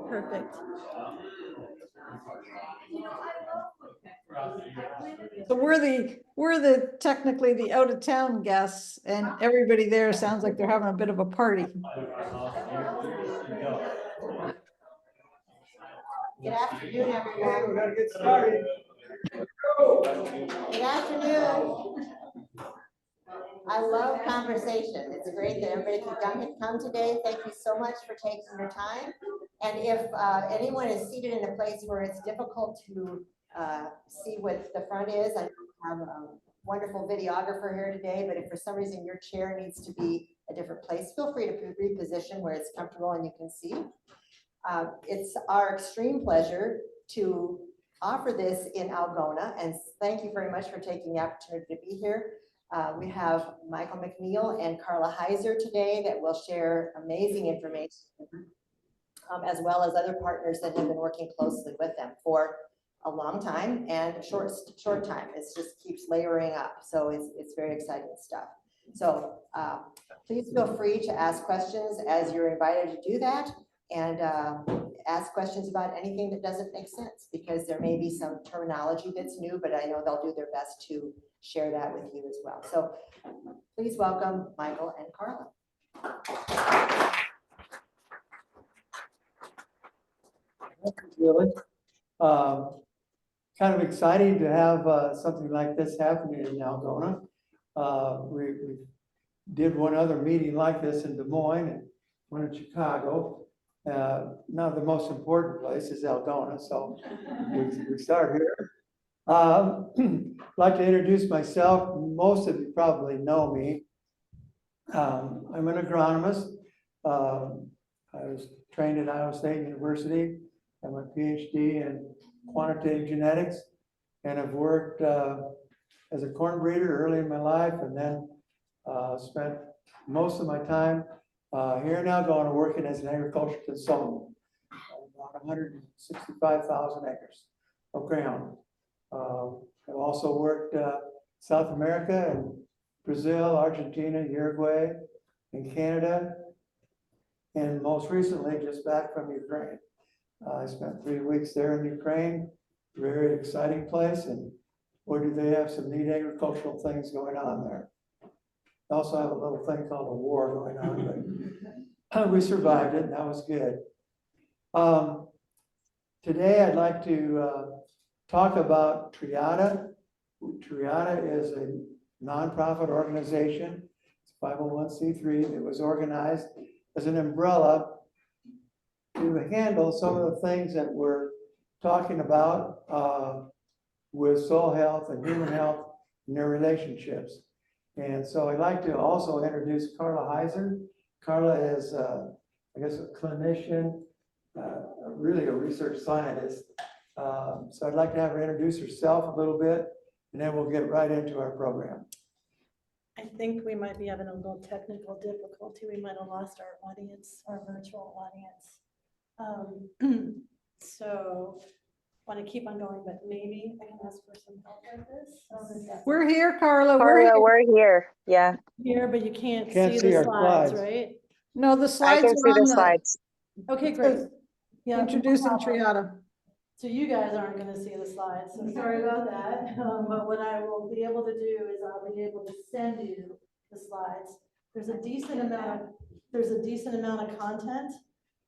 Perfect. So we're the technically the out of town guests, and everybody there sounds like they're having a bit of a party. Good afternoon, everyone. We're gonna get started. Good afternoon. I love conversation. It's great that everybody could come today. Thank you so much for taking your time. And if anyone is seated in a place where it's difficult to see what the front is, I have a wonderful videographer here today, but if for some reason your chair needs to be a different place, feel free to reposition where it's comfortable and you can see. It's our extreme pleasure to offer this in Algona, and thank you very much for taking the opportunity to be here. We have Michael McNeil and Carla Heiser today that will share amazing information, as well as other partners that have been working closely with them for a long time and a short time. It just keeps layering up, so it's very exciting stuff. So please feel free to ask questions as you're invited to do that, and ask questions about anything that doesn't make sense, because there may be some terminology that's new, but I know they'll do their best to share that with you as well. So please welcome Michael and Carla. Really, kind of exciting to have something like this happening in Algona. We did one other meeting like this in Des Moines and one in Chicago. Now the most important place is Algona, so we start here. I'd like to introduce myself. Most of you probably know me. I'm an agronomist. I was trained at Iowa State University. I have a PhD in quantitative genetics, and I've worked as a corn breeder early in my life, and then spent most of my time here in Algona working as an agricultural consultant. About 165,000 acres of ground. I've also worked South America and Brazil, Argentina, Uruguay, and Canada, and most recently just back from Ukraine. I spent 3 weeks there in Ukraine, very exciting place, and boy, do they have some neat agricultural things going on there. They also have a little thing called a war going on, but we survived it, and that was good. Today I'd like to talk about Triada. Triada is a nonprofit organization. It's 501c3 that was organized as an umbrella to handle some of the things that we're talking about with soil health and human health and their relationships. And so I'd like to also introduce Carla Heiser. Carla is, I guess, a clinician, really a research scientist. So I'd like to have her introduce herself a little bit, and then we'll get right into our program. I think we might be having a little technical difficulty. We might have lost our audience, our virtual audience. So want to keep on going, but maybe I can ask for some help with this. We're here, Carla. We're here. Yeah. Here, but you can't see see the our slides, slides. right? No, the I slides can are see on the slides. Okay, great. Yeah, introducing no problem. Triada. So you guys aren't going to see the slides, so sorry about that. But what I will be able to do is I'll be able to send you the slides. There's a decent amount of content,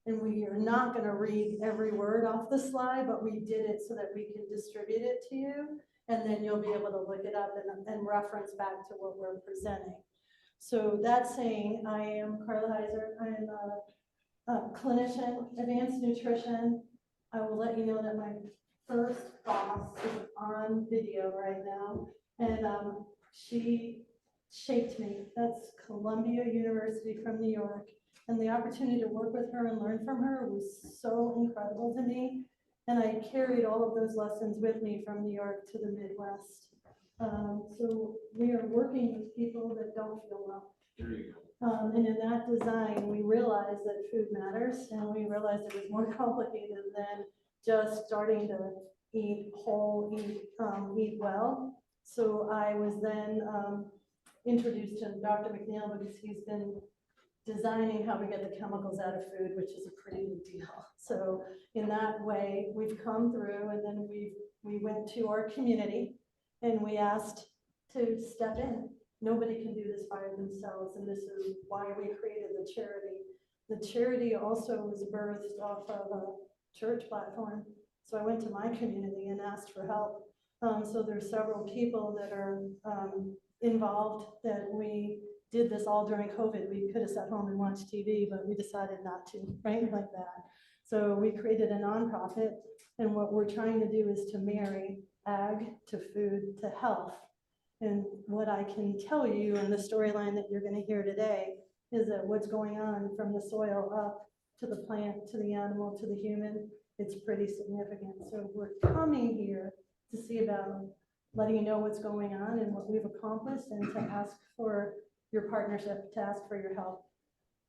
and we are not going to read every word off the slide, but we did it so that we can distribute it to you, and then you'll be able to look it up and reference back to what we're presenting. So that's saying I am Carla Heiser. I am a clinician, advanced nutrition. I will let you know that my first boss is on video right now, and she shaped me. That's Columbia University from New York, and the opportunity to work with her and learn from her was so incredible to me, and I carried all of those lessons with me from New York to the Midwest. So we are working with people that don't feel well. And in that design, we realized that food matters, and we realized it was more complicated than just starting to eat whole, eat well. So I was then introduced to Dr. McNeil because he's been designing how we get the chemicals out of food, which is a pretty big deal. So in that way, we've come through, and then we went to our community and we asked to step in. Nobody can do this by themselves, and this is why we created the charity. The charity also was birthed off of a church platform. So I went to my community and asked for help. So there's several people that are involved that we did this all during COVID. We could have sat home and watched TV, but we decided not to, right, like that. So we created a nonprofit, and what we're trying to do is to marry ag to food to health. And what I can tell you in the storyline that you're going to hear today is that what's going on from the soil up to the plant, to the animal, to the human, it's pretty significant. So we're coming here to see about letting you know what's going on and what we've accomplished, and to ask for your partnership, to ask for your help.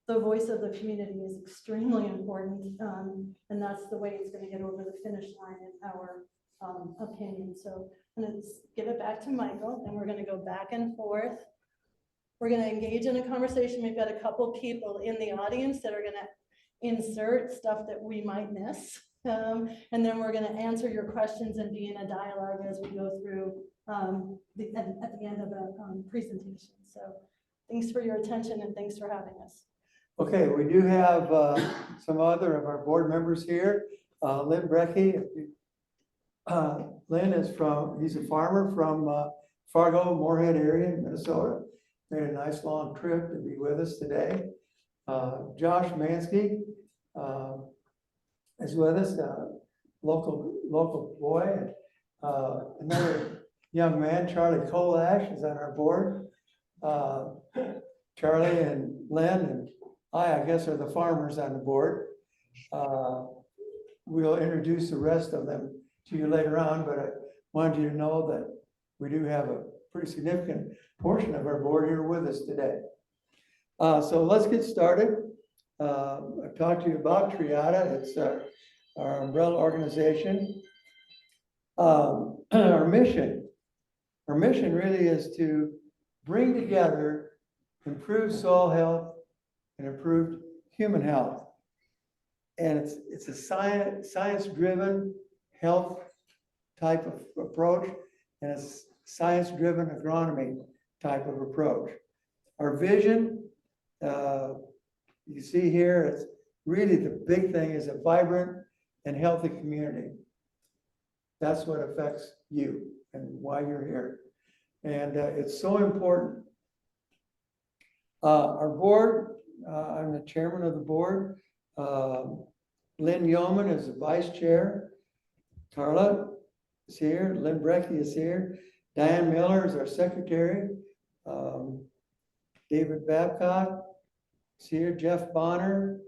The voice of the community is extremely important, and that's the way it's going to get over the finish line in our opinion. So I'm going to give it back to Michael, and we're going to go back and forth. We're going to engage in a conversation. We've got a couple people in the audience that are going to insert stuff that we might miss. And then we're going to answer your questions and be in a dialogue as we go through at the end of the presentation. So thanks for your attention, and thanks for having us. Okay, we do have some other of our board members here. Lynn Brecky. Lynn is he's a farmer from Fargo, Moorhead area in Minnesota. Made a nice long trip to be with us today. Josh Mansky is with us, local boy. Another young man, Charlie Kolash, is on our board. Charlie and Lynn and I guess, are the farmers on the board. We'll introduce the rest of them to you later on, but I wanted you to know that we do have a pretty significant portion of our board here with us today. So let's get started. I've talked to you about Triada. It's our umbrella organization. Our mission really is to bring together improved soil health and improved human health. And it's a science-driven health type of approach, and a science-driven agronomy type of approach. Our vision, you see here, it's really the big thing is a vibrant and healthy community. That's what affects you and why you're here. And it's so important. Our board, I'm the chairman of the board. Lynn Yeoman is the vice chair. Carla is here. Lynn Brecky is here. Diane Miller is our secretary. David Babcock is here. Jeff Bonner,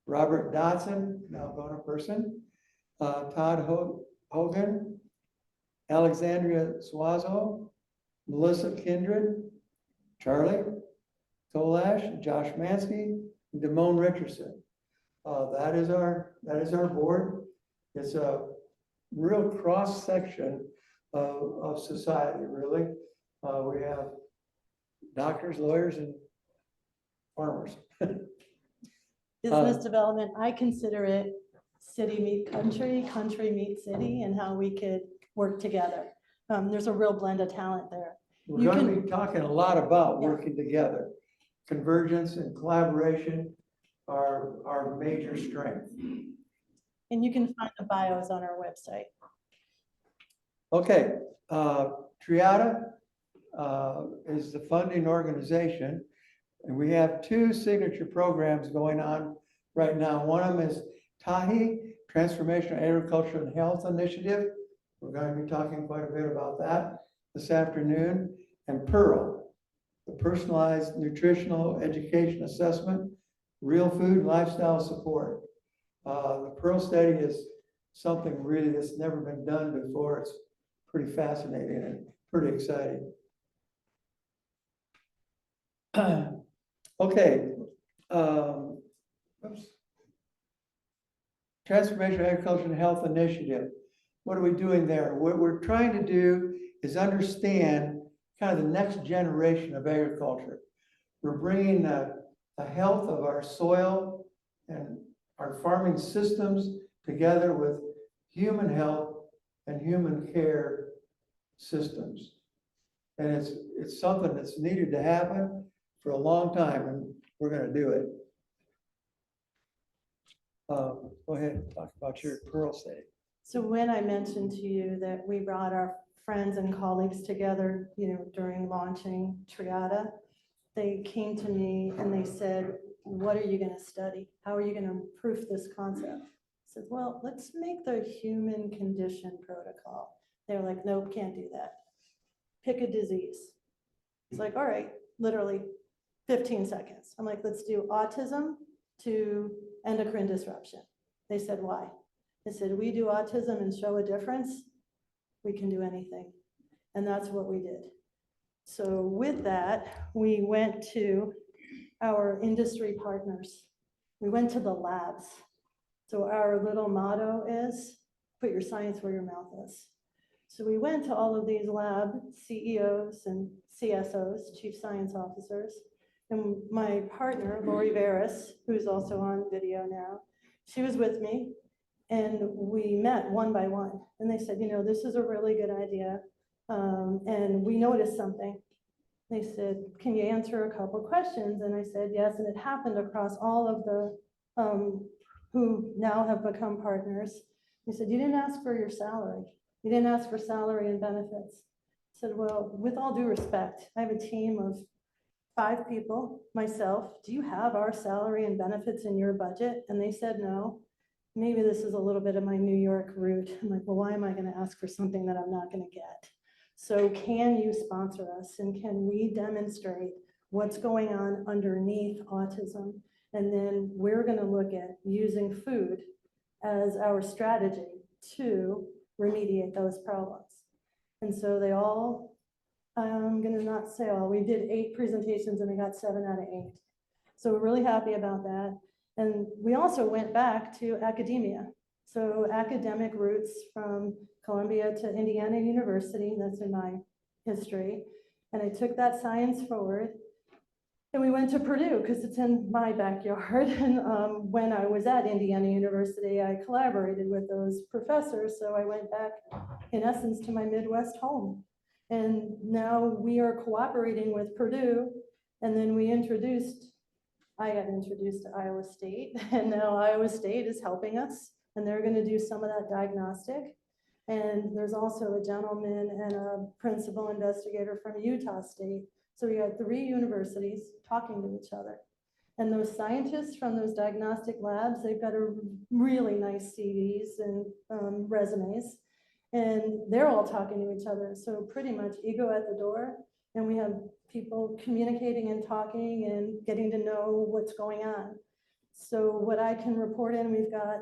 Robert Dotson, an Algona person. Todd Hogan, Alexandria Suazo, Melissa Kindred, Charlie Kolash, Josh Mansky, and Damone Richardson. That is our board. It's a real cross section of society, really. We have doctors, lawyers, and farmers. Business development, I consider it city meet country, country meet city, and how we could work together. There's a real blend of talent there. We're going to be talking a lot about working together. Convergence and collaboration are our major strength. And you can find the bios on our website. Okay, Triada is the funding organization, and we have two signature programs going on right now. One of them is TAHI, Transformational Agriculture and Health Initiative. We're going to be talking quite a bit about that this afternoon. And PEARL, the Personalized Nutritional Education Assessment, Real Food Lifestyle Support. The PEARL study is something really that's never been done before. It's pretty fascinating and pretty exciting. Okay. Oops. Transformational Agriculture and Health Initiative. What are we doing there? What we're trying to do is understand kind of the next generation of agriculture. We're bringing a the health of our soil and our farming systems together with human health and human care systems. And it's something that's needed to happen for a long time, and we're gonna do it. Go ahead and talk about your Pearl State. So when I mentioned to you that we brought our friends and colleagues together, during launching Triada, they came to me and they said, what are you going to study? How are you going to proof this concept? I said, well, let's make the human condition protocol. They're like, nope, can't do that. Pick a disease. It's like, all right, literally 15 seconds. I'm like, let's do autism to endocrine disruption. They said, why? I said, we do autism and show a difference, we can do anything. And that's what we did. So with that, we went to our industry partners. We went to the labs. So our little motto is, put your science where your mouth is. So we went to all of these lab CEOs and CSOs, chief science officers, and my partner, Lori Veris, who's also on video now, she was with me. And we met one by one, and they said, this is a really good idea. And we noticed something. They said, can you answer a couple questions? And I said, yes. And it happened across all of the who now have become partners. They said, you didn't ask for your salary. You didn't ask for salary and benefits. I said, well, with all due respect, I have a team of 5 people, myself. Do you have our salary and benefits in your budget? And they said, no. Maybe this is a little bit of my New York route. I'm like, well, why am I going to ask for something that I'm not going to get? So can you sponsor us, and can we demonstrate what's going on underneath autism? And then we're going to look at using food as our strategy to remediate those problems. And so they all, I'm going to not say all, we did 8 presentations and we got 7 out of 8. So we're really happy about that. And we also went back to academia. So academic roots from Columbia to Indiana University, that's in my history. And I took that science forward. And we went to Purdue because it's in my backyard. And when I was at Indiana University, I collaborated with those professors. So I went back, in essence, to my Midwest home. And now we are cooperating with Purdue. And then I got introduced to Iowa State, and now Iowa State is helping us, and they're going to do some of that diagnostic. And there's also a gentleman and a principal investigator from Utah State. So we had 3 universities talking to each other. And those scientists from those diagnostic labs, they've got a really nice CVs and resumes, and they're all talking to each other. So pretty much ego at the door, and we have people communicating and talking and getting to know what's going on. So what I can report in, we've got,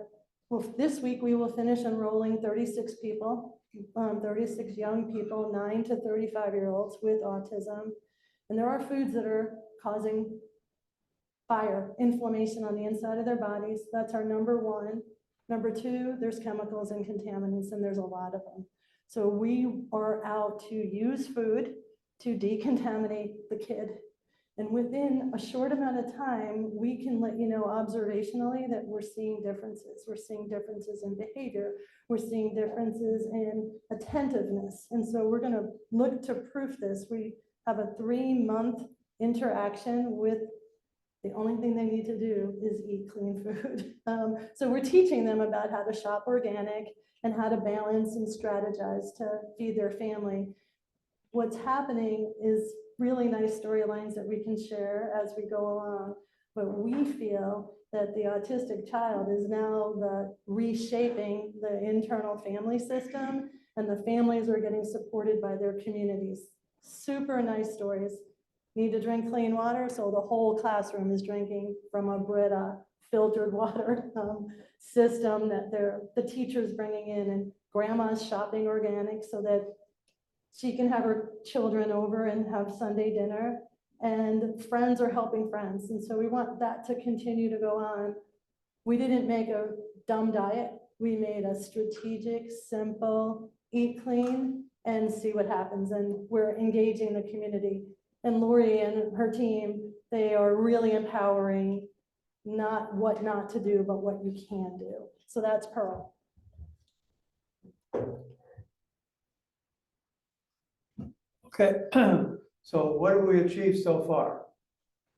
well, this week we will finish enrolling 36 people, 36 young people, 9 to 35-year-olds with autism. And there are foods that are causing fire, inflammation on the inside of their bodies. That's our number 1. Number 2, there's chemicals and contaminants, and there's a lot of them. So we are out to use food to decontaminate the kid. And within a short amount of time, we can let you know observationally that we're seeing differences. We're seeing differences in behavior. We're seeing differences in attentiveness. And so we're gonna look to proof this. We have a 3-month interaction with, the only thing they need to do is eat clean food. So we're teaching them about how to shop organic and how to balance and strategize to feed their family. What's happening is really nice storylines that we can share as we go along, but we feel that the autistic child is now the reshaping the internal family system, and the families are getting supported by their communities. Super nice stories. Need to drink clean water, so the whole classroom is drinking from a Brita filtered water system that the teacher's bringing in, and grandma's shopping organic so that she can have her children over and have Sunday dinner, and friends are helping friends. And so we want that to continue to go on. We didn't make a dumb diet. We made a strategic, simple, eat clean and see what happens. And we're engaging the community. And Lori and her team They are really empowering, not what not to do, but what you can do. So that's Pearl. Okay, so what have we achieved so far?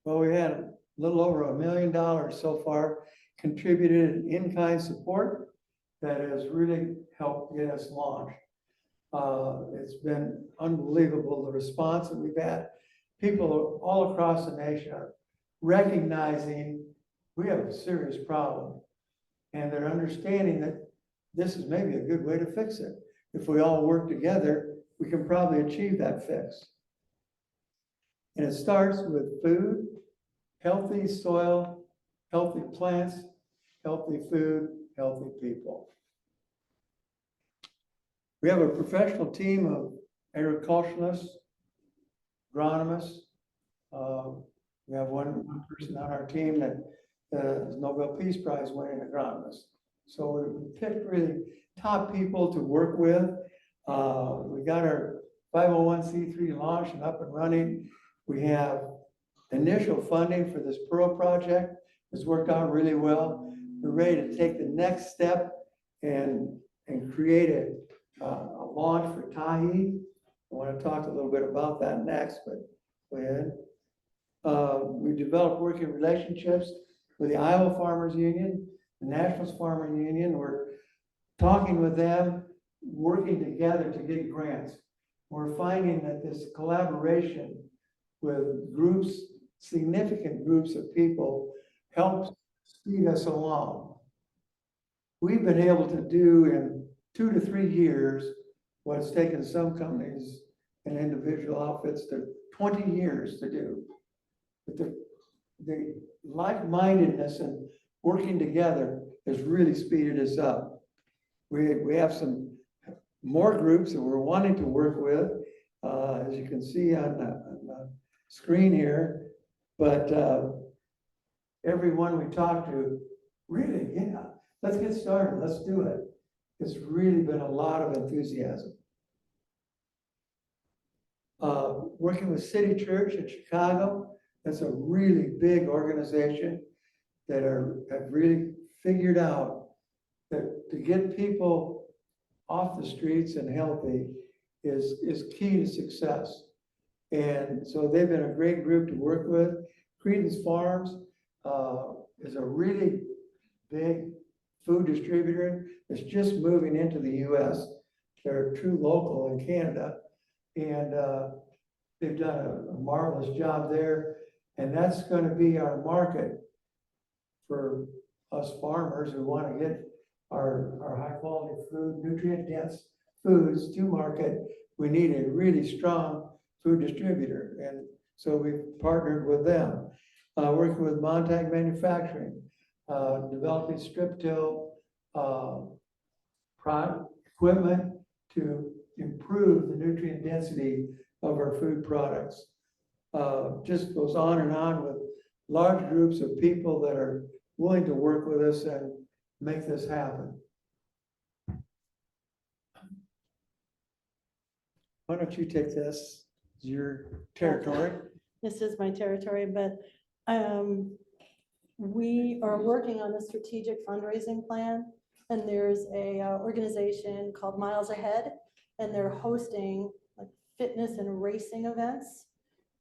Well, we had a little over $1 million so far contributed in-kind support that has really helped get us launched. It's been unbelievable, the response that we've had. People all across the nation are recognizing we have a serious problem, and they're understanding that this is maybe a good way to fix it. If we all work together, we can probably achieve that fix. And it starts with food, healthy soil, healthy plants, healthy food, healthy people. We have a professional team of agriculturalists, agronomists. We have one person on our team that is Nobel Peace Prize winning agronomist. So we picked really top people to work with. We got our 501c3 launched and up and running. We have initial funding for this Pearl project. It's worked out really well. We're ready to take the next step and create a launch for Tahi. I want to talk a little bit about that next, but go ahead. We developed working relationships with the Iowa Farmers Union, the National Farmers Union. We're talking with them, working together to get grants. We're finding that this collaboration with groups, significant groups of people, helps speed us along. We've been able to do in 2 to 3 years what it's taken some companies and individual outfits to 20 years to do. But the like-mindedness and working together has really speeded us up. We have some more groups that we're wanting to work with, as you can see on the screen here. But everyone we talk to, really, yeah, let's get started, let's do it. It's really been a lot of enthusiasm. Working with City Church in Chicago, that's a really big organization that have really figured out that to get people off the streets and healthy is key to success. And so they've been a great group to work with. Credence Farms is a really big food distributor that's just moving into the US. They're true local in Canada. And they've done a marvelous job there. And that's going to be our market for us farmers who want to get our high quality food, nutrient dense foods to market. We need a really strong food distributor. And so we've partnered with them, working with Montag Manufacturing, developing strip till product equipment to improve the nutrient density of our food products. Just goes on and on with large groups of people that are willing to work with us and make this happen. Why don't you take this? It's your territory. This is my territory, but we are working on a strategic fundraising plan, and there's a organization called Miles Ahead, and they're hosting like fitness and racing events,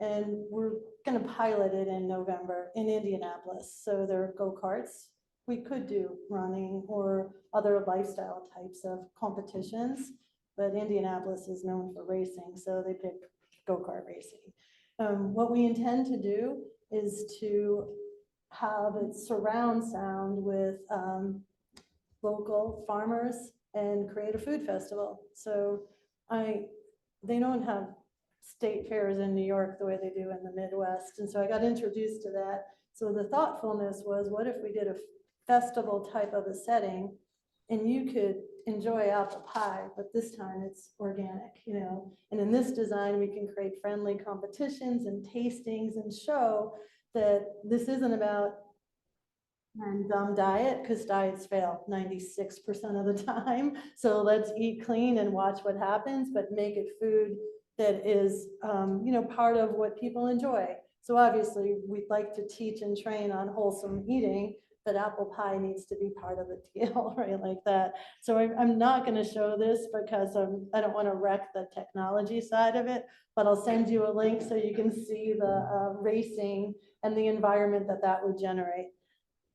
and we're going to pilot it in November in Indianapolis. So there are go-karts. We could do running or other lifestyle types of competitions, but Indianapolis is known for racing, so they picked go-kart racing. What we intend to do is to have it surround sound with local farmers and create a food festival. So they don't have state fairs in New York the way they do in the Midwest. And so I got introduced to that. So the thoughtfulness was, what if we did a festival type of a setting and you could enjoy apple pie, but this time it's organic, you know? And in this design, we can create friendly competitions and tastings and show that this isn't about dumb diet, because diets fail 96% of the time. So let's eat clean and watch what happens, but make it food that is, you know, part of what people enjoy. So obviously, we'd like to teach and train on wholesome eating, but apple pie needs to be part of the deal, right, like that. So I'm not gonna show this because I don't wanna wreck the technology side of it, but I'll send you a link so you can see the racing and the environment that that would generate.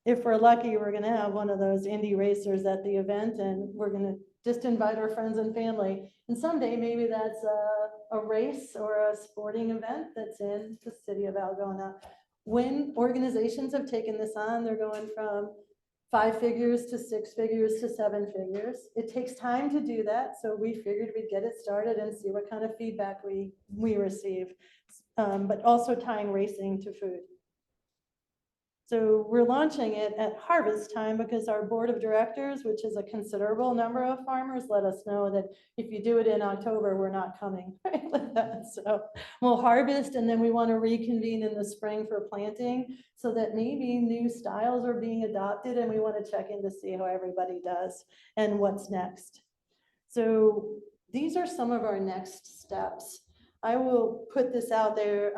If we're lucky, we're gonna have one of those indie racers at the event, and we're gonna just invite our friends and family. And someday, maybe that's a race or a sporting event that's in the city of Algona. When organizations have taken this on, they're going from 5 figures to 6 figures to 7 figures. It takes time to do that, so we figured we'd get it started and see what kind of feedback we receive, but also tying racing to food. So we're launching it at harvest time because our board of directors, which is a considerable number of farmers, let us know that if you do it in October, we're not coming. Right? Like that. So we'll harvest, and then we want to reconvene in the spring for planting so that maybe new styles are being adopted, and we want to check in to see how everybody does and what's next. So these are some of our next steps. I will put this out there,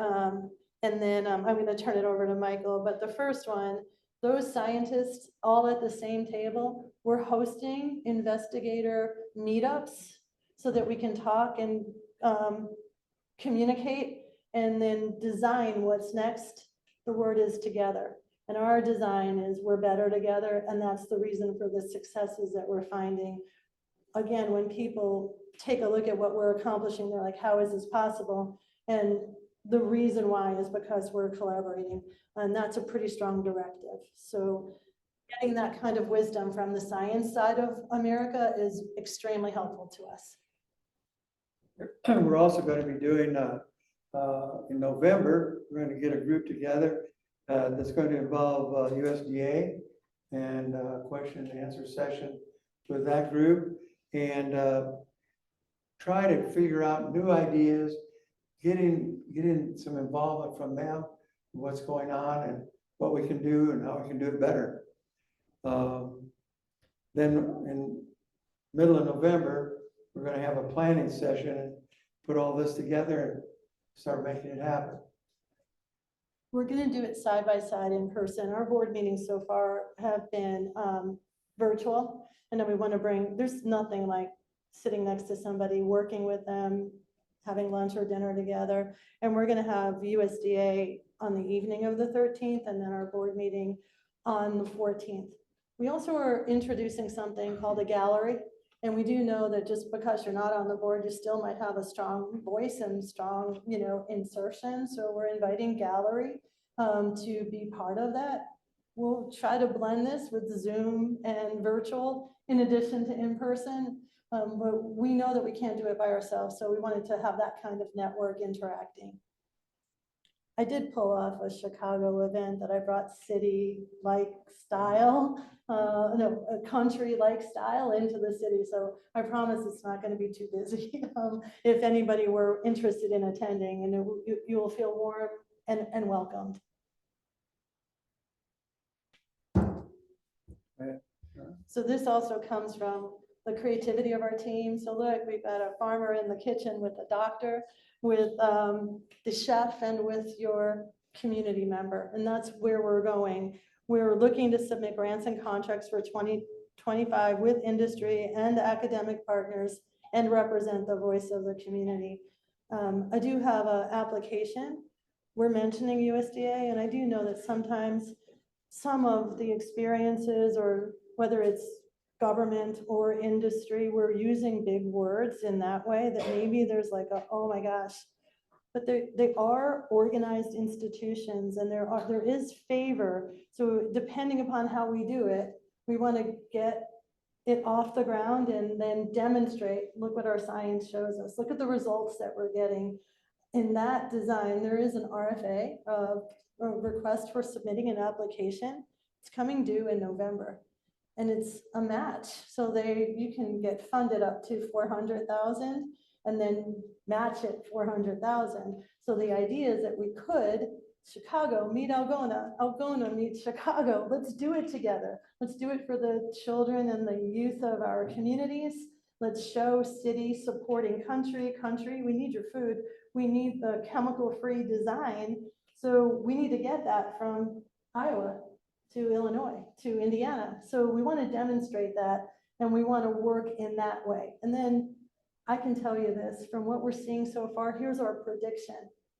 and then I'm going to turn it over to Michael. But the first one, those scientists all at the same table, we're hosting investigator meetups so that we can talk and communicate and then design what's next. The word is together. And our design is we're better together. And that's the reason for the successes that we're finding. Again, when people take a look at what we're accomplishing, they're like, how is this possible? And the reason why is because we're collaborating, and that's a pretty strong directive. So getting that kind of wisdom from the science side of America is extremely helpful to us. We're also going to be doing, in November, we're going to get a group together that's going to involve USDA and question and answer session with that group, and try to figure out new ideas, getting some involvement from them, what's going on and what we can do and how we can do it better. Then in middle of November, we're going to have a planning session and put all this together and start making it happen. We're going to do it side by side in person. Our board meetings so far have been virtual, and then we want to bring, there's nothing like sitting next to somebody, working with them, having lunch or dinner together. And we're going to have USDA on the evening of the 13th, and then our board meeting on the 14th. We also are introducing something called a gallery. And we do know that just because you're not on the board, you still might have a strong voice and strong, insertion. So we're inviting gallery to be part of that. We'll try to blend this with Zoom and virtual in addition to in-person. But we know that we can't do it by ourselves. So we wanted to have that kind of network interacting. I did pull off a Chicago event that I brought city-like style, a country-like style into the city. So I promise it's not going to be too busy. If anybody were interested in attending, and you will feel warm and welcomed. So this also comes from the creativity of our team. So look, we've got a farmer in the kitchen with a doctor, with the chef, and with your community member. And that's where we're going. We're looking to submit grants and contracts for 2025 with industry and academic partners and represent the voice of the community. I do have an application. We're mentioning USDA, and I do know that sometimes some of the experiences, or whether it's government or industry, we're using big words in that way that maybe there's like a, oh my gosh, but they are organized institutions, and there is favor. So depending upon how we do it, we want to get it off the ground and then demonstrate, look what our science shows us, look at the results that we're getting. In that design, there is an RFA, a request for submitting an application. It's coming due in November. And it's a match. So you can get funded up to 400,000 and then match it 400,000. So the idea is that we could, Chicago meet Algona, Algona meet Chicago. Let's do it together. Let's do it for the children and the youth of our communities. Let's show city supporting country. We need your food. We need the chemical-free design So we need to get that from Iowa to Illinois, to Indiana. So we want to demonstrate that, and we want to work in that way. And then I can tell you this, from what we're seeing so far, here's our prediction.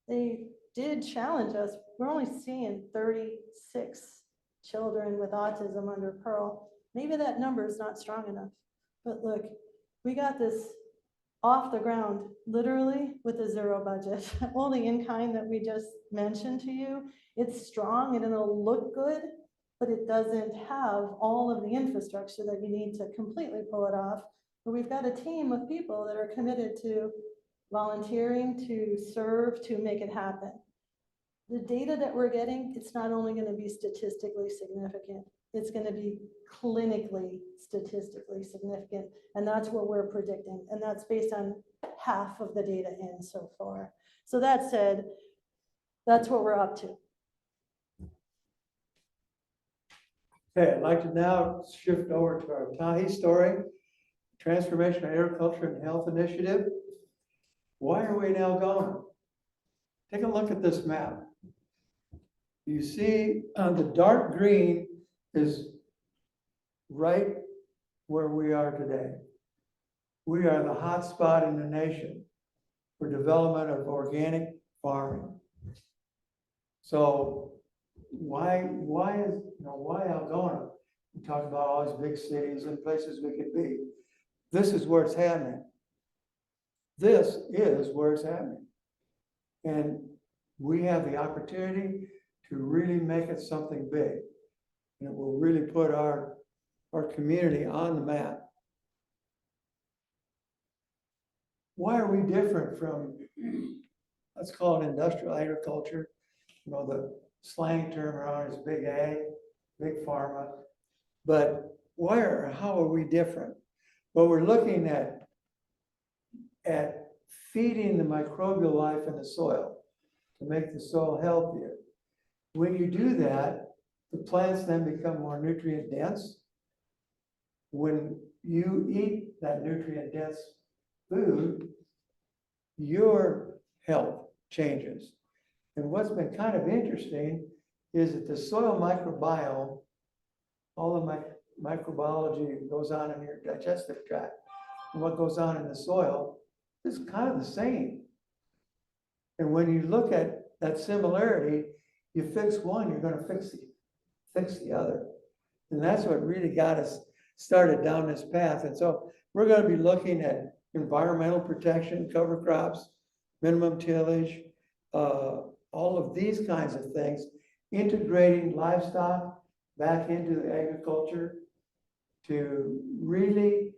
They did challenge us. We're only seeing 36 children with autism under Pearl. Maybe that number is not strong enough. But look, we got this off the ground, literally with a zero budget. All the in-kind that we just mentioned to you, it's strong and it'll look good, but it doesn't have all of the infrastructure that you need to completely pull it off. But we've got a team of people that are committed to volunteering, to serve, to make it happen. The data that we're getting, it's not only going to be statistically significant, it's going to be clinically statistically significant. And that's what we're predicting. And that's based on half of the data in so far. So that said, that's what we're up to. Okay, I'd like to now shift over to our Tahi story, Transformation of Agriculture and Health Initiative. Why are we in Algona? Take a look at this map. You see the dark green is right where we are today. We are the hot spot in the nation for development of organic farming. So why Algona? We talk about all these big cities and places we could be. This is where it's happening. This is where it's happening. And we have the opportunity to really make it something big. And it will really put our community on the map. Why are we different from, let's call it industrial agriculture? You know, the slang term around is big ag, big pharma. But how are we different? Well, we're looking at feeding the microbial life in the soil to make the soil healthier. When you do that, the plants then become more nutrient dense. When you eat that nutrient dense food, your health changes. And what's been kind of interesting is that the soil microbiome, all the microbiology goes on in your digestive tract, and what goes on in the soil is kind of the same. And when you look at that similarity, you fix one, you're going to fix the other. And that's what really got us started down this path. And so we're going to be looking at environmental protection, cover crops, minimum tillage, all of these kinds of things, integrating livestock back into the agriculture to really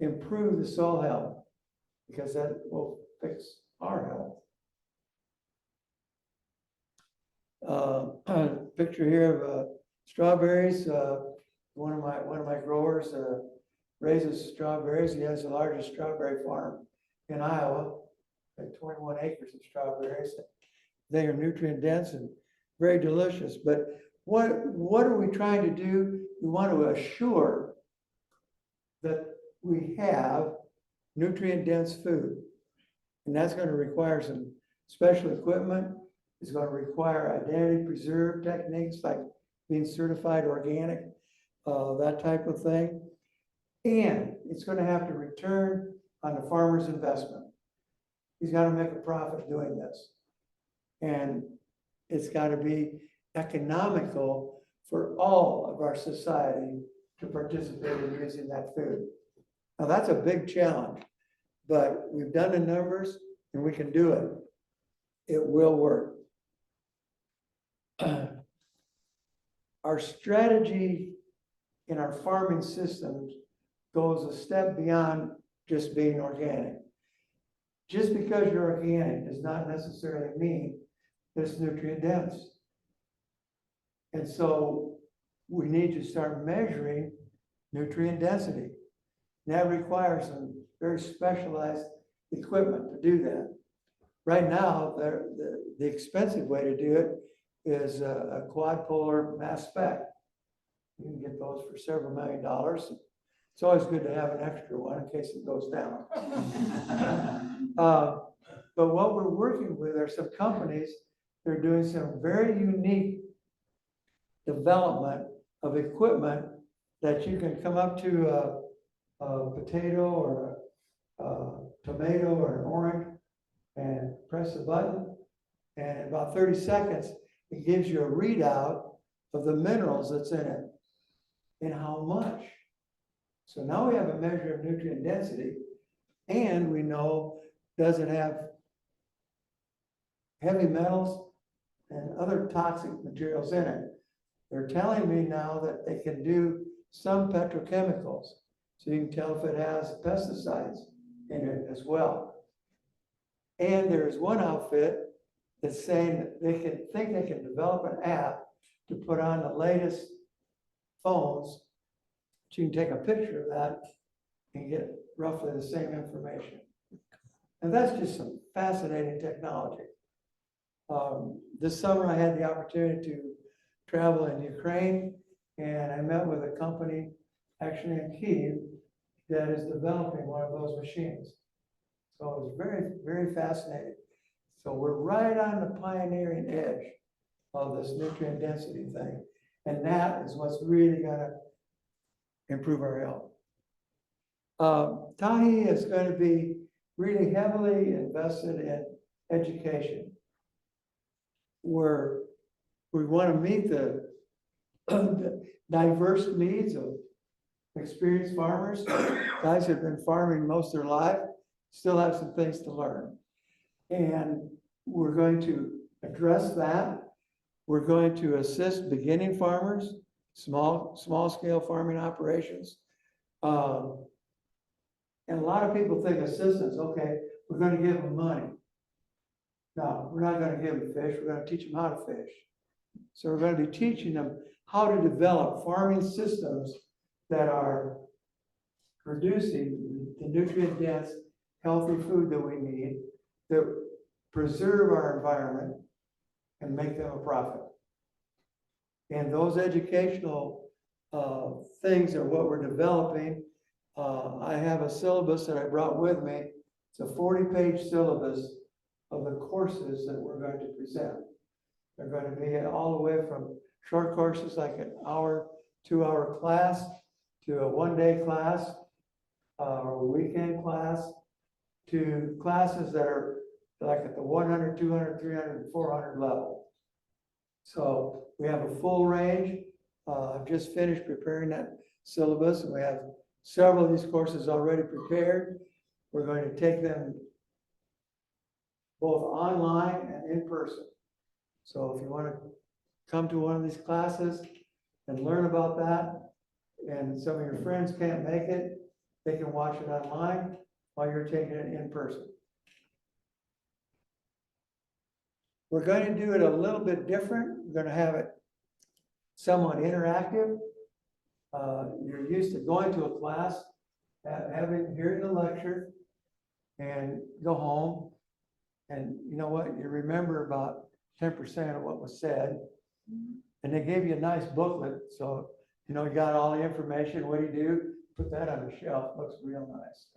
improve the soil health, because that will fix our health. Picture here of strawberries. One of my growers raises strawberries. He has the largest strawberry farm in Iowa, like 21 acres of strawberries. They are nutrient dense and very delicious. But what are we trying to do? We want to assure that we have nutrient dense food. And that's going to require some special equipment. It's going to require identity preserve techniques like being certified organic, that type of thing. And it's going to have to return on the farmer's investment. He's got to make a profit doing this. And it's got to be economical for all of our society to participate in using that food. Now that's a big challenge, but we've done the numbers and we can do it. It will work. Our strategy in our farming systems goes a step beyond just being organic. Just because you're organic does not necessarily mean that it's nutrient dense. And so we need to start measuring nutrient density. And that requires some very specialized equipment to do that. Right now, the expensive way to do it is a quad polar mass spec. You can get those for several $1 million. It's always good to have an extra one in case it goes down. But what we're working with are some companies they're doing some very unique development of equipment that you can come up to a potato or a tomato or an orange and press a button. And in about 30 seconds, it gives you a readout of the minerals that's in it and how much. So now we have a measure of nutrient density, and we know, does it have heavy metals and other toxic materials in it. They're telling me now that they can do some petrochemicals, so you can tell if it has pesticides in it as well. And there's one outfit that's saying that they can develop an app to put on the latest phones. So you can take a picture of that and get roughly the same information. And that's just some fascinating technology. This summer I had the opportunity to travel in Ukraine, and I met with a company actually in Kyiv that is developing one of those machines. So it was very, very fascinating. So we're right on the pioneering edge of this nutrient density thing. And that is what's really gonna improve our health. Tahi is going to be really heavily invested in education, where we want to meet the diverse needs of experienced farmers, guys who have been farming most of their life, still have some things to learn. And we're going to address that. We're going to assist beginning farmers, small scale farming operations. And a lot of people think assistance, okay, we're going to give them money. No, we're not going to give them fish. We're going to teach them how to fish. So we're going to be teaching them how to develop farming systems that are producing the nutrient dense, healthy food that we need, that preserve our environment and make them a profit. And those educational things are what we're developing. I have a syllabus that I brought with me. It's a 40-page syllabus of the courses that we're going to present. They're going to be all the way from short courses like an hour, 2-hour class, to a one-day class, or a weekend class, to classes that are like at the 100, 200, 300, and 400 level. So we have a full range. I've just finished preparing that syllabus, and we have several of these courses already prepared. We're going to take them both online and in person. So if you want to come to one of these classes and learn about that, and some of your friends can't make it, they can watch it online while you're taking it in person. We're going to do it a little bit different. We're going to have it somewhat interactive. You're used to going to a class, hearing the lecture, and go home. And you know what? You remember about 10% of what was said. And they gave you a nice booklet. So, you know, you got all the information. What do? Put that on the shelf. Looks real nice.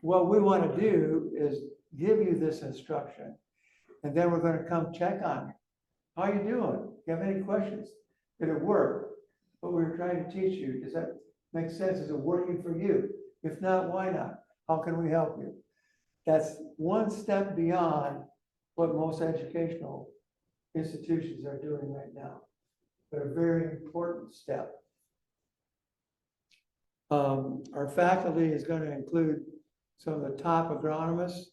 What we want to do is give you this instruction. And then we're going to come check on you. How are you doing? You have any questions? Did it work? What we were trying to teach you, does that make sense? Is it working for you? If not, why not? How can we help you? That's one step beyond what most educational institutions are doing right now, but a very important step. Our faculty is going to include some of the top agronomists.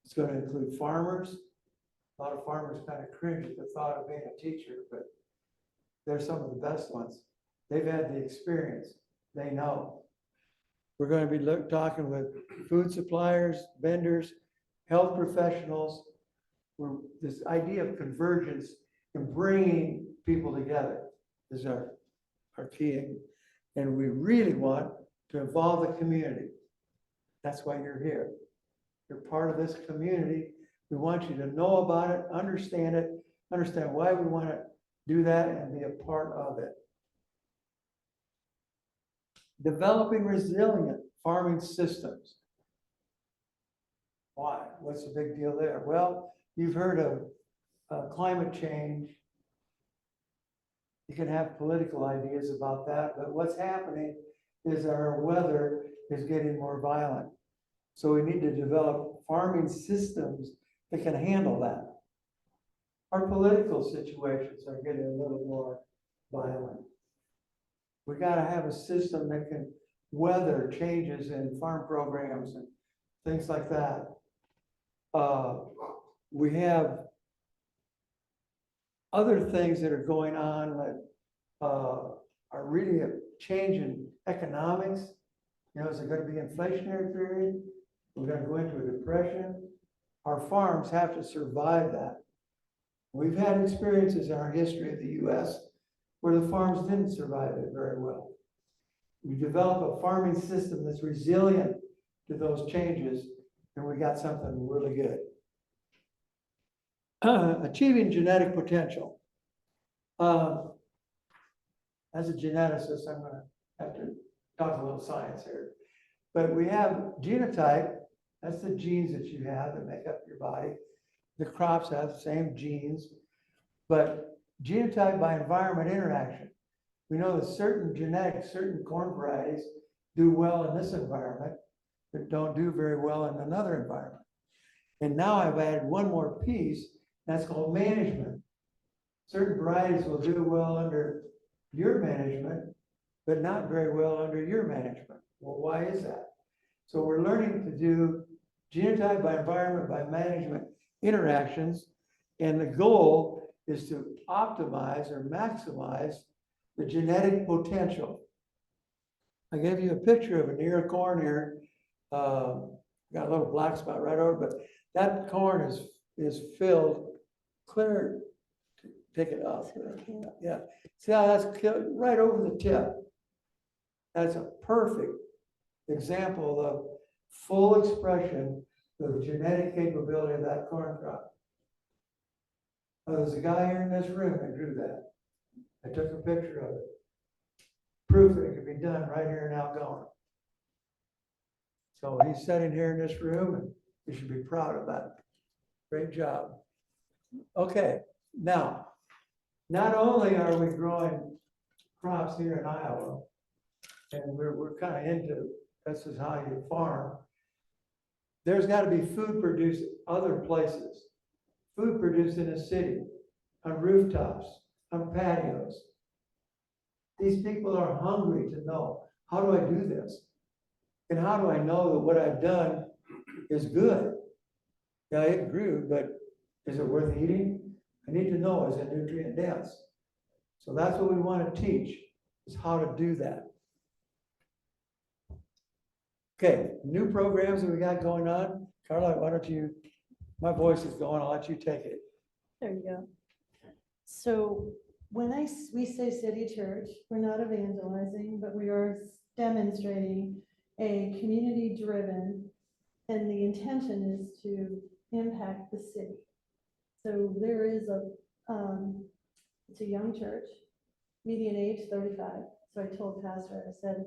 It's going to include farmers. A lot of farmers kind of cringe at the thought of being a teacher, but they're some of the best ones. They've had the experience. They know. We're going to be talking with food suppliers, vendors, health professionals. This idea of convergence and bringing people together is our key. And we really want to involve the community. That's why you're here. You're part of this community. We want you to know about it, understand why we want to do that and be a part of it. Developing resilient farming systems. Why? What's the big deal there? Well, you've heard of climate change. You can have political ideas about that, but what's happening is our weather is getting more violent. So we need to develop farming systems that can handle that. Our political situations are getting a little more violent. We gotta have a system that can weather changes in farm programs and things like that. We have other things that are going on that are really a change in economics. You know, is it gonna be inflationary period? We're gonna go into a depression. Our farms have to survive that. We've had experiences in our history of the US where the farms didn't survive it very well. We develop a farming system that's resilient to those changes, and we got something really good. Achieving genetic potential. As a geneticist, I'm gonna have to talk a little science here. But we have genotype, that's the genes that you have that make up your body. The crops have the same genes, but genotype by environment interaction. We know that certain genetics, certain corn varieties do well in this environment, but don't do very well in another environment. And now I've added one more piece, that's called management. Certain varieties will do well under your management, but not very well under your management. Well, why is that? So we're learning to do genotype by environment by management interactions, and the goal is to optimize or maximize the genetic potential. I gave you a picture of an ear of corn here. Got a little black spot right over, but that corn is filled clear. Pick it up. Yeah. See how that's right over the tip. That's a perfect example of full expression of the genetic capability of that corn crop. There's a guy here in this room that grew that. I took a picture of it. Proof that it can be done right here in Algona. So he's sitting here in this room and you should be proud of that. Great job. Okay, now, not only are we growing crops here in Iowa, and we're kind of into, this is how you farm. There's got to be food produced other places. Food produced in a city, on rooftops, on patios. These people are hungry to know, how do I do this? And how do I know that what I've done is good? Yeah, it grew, but is it worth eating? I need to know, is it nutrient dense? So that's what we want to teach, is how to do that. Okay, new programs that we got going on. Carla, why don't you, my voice is going, I'll let you take it. There you go. So when we say city church, we're not evangelizing, but we are demonstrating a community driven, and the intention is to impact the city. So there is it's a young church, median age 35. So I told Pastor, I said,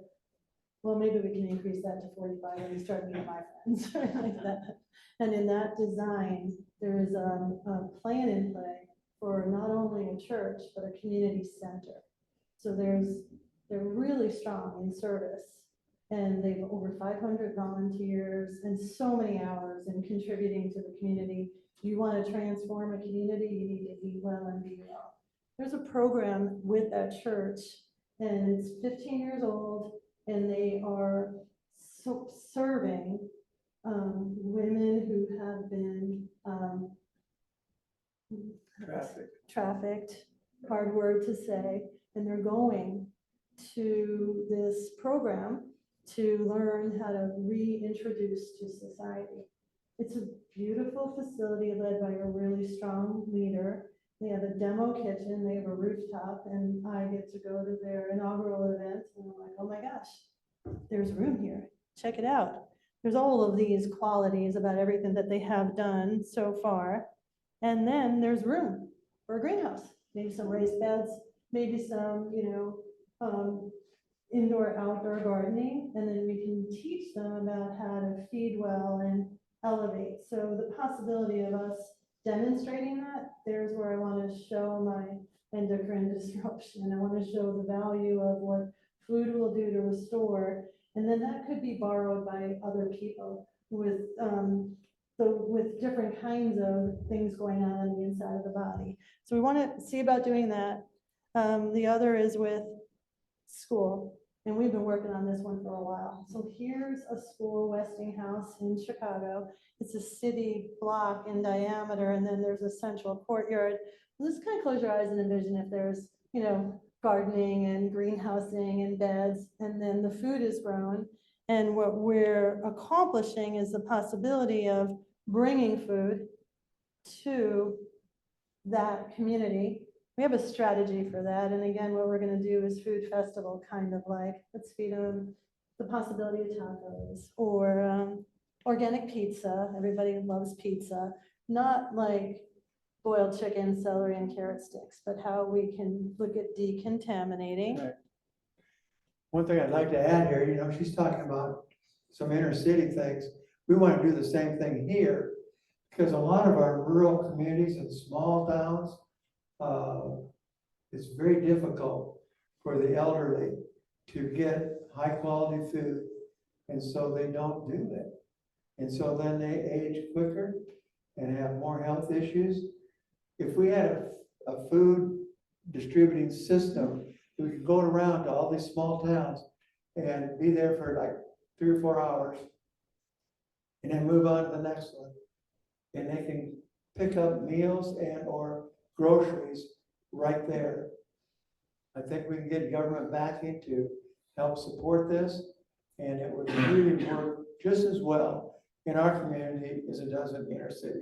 well, maybe we can increase that to 45 when we start meeting my friends, like that. And in that design, there is a plan in play for not only a church, but a community center. So they're really strong in service, and they've over 500 volunteers and so many hours in contributing to the community. You want to transform a community, you need to eat well and be well. There's a program with that church, and it's 15 years old, and they are serving women who have been trafficked, hard word to say, and they're going to this program to learn how to reintroduce to society. It's a beautiful facility led by a really strong leader. They have a demo kitchen, they have a rooftop, and I get to go to their inaugural event, and I'm like, oh my gosh, there's room here. Check it out. There's all of these qualities about everything that they have done so far. And then there's room for a greenhouse, maybe some raised beds, maybe some, indoor, outdoor gardening. And then we can teach them about how to feed well and elevate. So the possibility of us demonstrating that, there's where I want to show my endocrine disruption. I want to show the value of what food will do to restore. And then that could be borrowed by other people with, with different kinds of things going on the inside of the body. So we want to see about doing that. The other is with school, and we've been working on this one for a while. So here's a school, Westinghouse in Chicago. It's a city block in diameter, and then there's a central courtyard. Just kind of close your eyes and envision if there's, you know, gardening and greenhousing and beds, and then the food is grown. And what we're accomplishing is the possibility of bringing food to that community. We have a strategy for that. And again, what we're going to do is food festival, kind of like, let's feed them the possibility of tacos or organic pizza. Everybody loves pizza. Not like boiled chicken, celery, and carrot sticks, but how we can look at decontaminating. Right. One thing I'd like to add here, you know, she's talking about some inner city things. We want to do the same thing here because a lot of our rural communities and small towns, it's very difficult for the elderly to get high quality food. And so they don't do that. And so then they age quicker and have more health issues. If we had a food distributing system, we could go around to all these small towns and be there for like 3 or 4 hours and then move on to the next one. And they can pick up meals and or groceries right there. I think we can get government backing to help support this, and it would really work just as well in our community as it does in the inner city.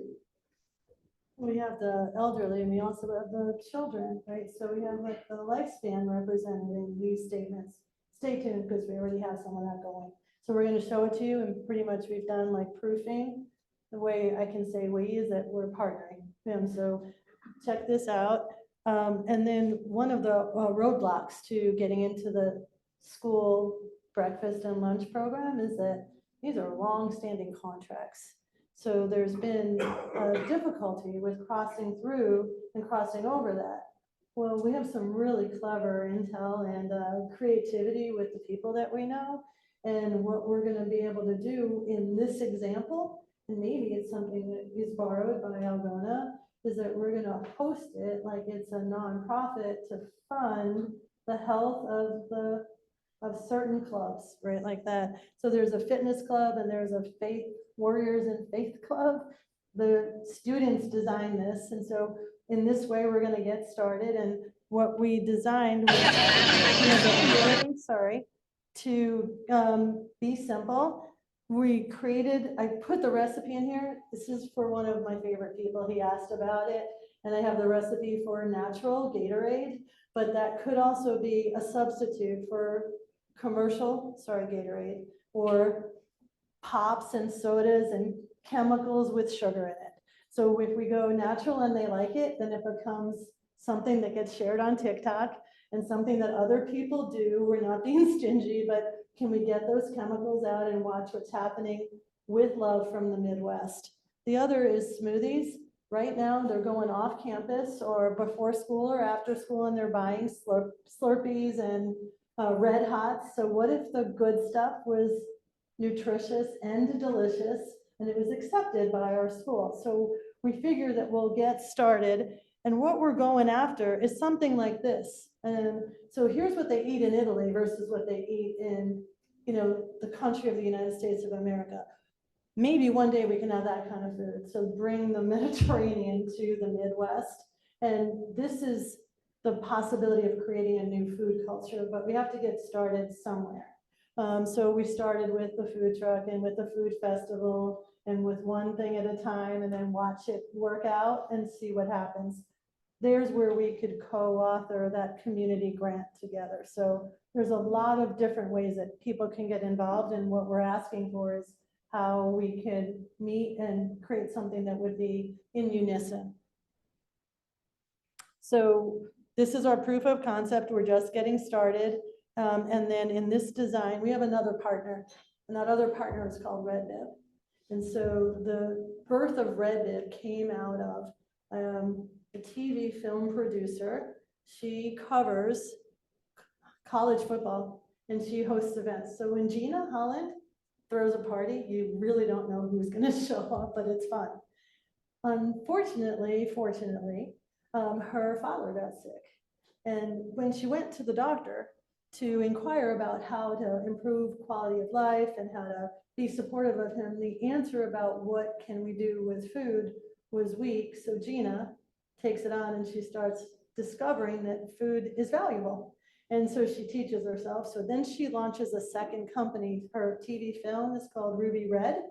We have the elderly and we also have the children, right? So we have like the lifespan represented in these statements. Stay tuned because we already have some of that going. So we're going to show it to you, and pretty much we've done like proofing. The way I can say we is that we're partnering them. So check this out. And then one of the roadblocks to getting into the school breakfast and lunch program is that these are long-standing contracts. So there's been a difficulty with crossing through and crossing over that. Well, we have some really clever intel and creativity with the people that we know. And what we're going to be able to do in this example, and maybe it's something that is borrowed by Algona, is that we're going to host it like it's a nonprofit to fund the health of certain clubs, right, like that. So there's a fitness club and there's a faith warriors and faith club. The students designed this, and so in this way we're going to get started. And what we designed was, sorry, to be simple. We created, I put the recipe in here. This is for one of my favorite people. He asked about it, and I have the recipe for natural Gatorade, but that could also be a substitute for commercial, sorry, Gatorade, or pops and sodas and chemicals with sugar in it. So if we go natural and they like it, then it becomes something that gets shared on TikTok and something that other people do. We're not being stingy, but can we get those chemicals out and watch what's happening with love from the Midwest? The other is smoothies. Right now, they're going off campus or before school or after school, and they're buying Slurpees and Red Hots. So what if the good stuff was nutritious and delicious, and it was accepted by our school? So we figure that we'll get started, and what we're going after is something like this. And so here's what they eat in Italy versus what they eat in, you know, the country of the United States of America. Maybe one day we can have that kind of food. So bring the Mediterranean to the Midwest, and this is the possibility of creating a new food culture, but we have to get started somewhere. So we started with the food truck and with the food festival and with one thing at a time, and then watch it work out and see what happens. There's where we could co-author that community grant together. So there's a lot of different ways that people can get involved, and what we're asking for is how we could meet and create something that would be in unison. So this is our proof of concept. We're just getting started. And then in this design, we have another partner, and that other partner is called Red Bib. And so the birth of Red Bib came out of a TV film producer. She covers college football and she hosts events. So when Gina Holland throws a party, you really don't know who's going to show up, but it's fun. Unfortunately, her father got sick. And when she went to the doctor to inquire about how to improve quality of life and how to be supportive of him, the answer about what can we do with food was weak. So Gina takes it on and she starts discovering that food is valuable. And so she teaches herself. So then she launches a second company. Her TV film is called Ruby Red,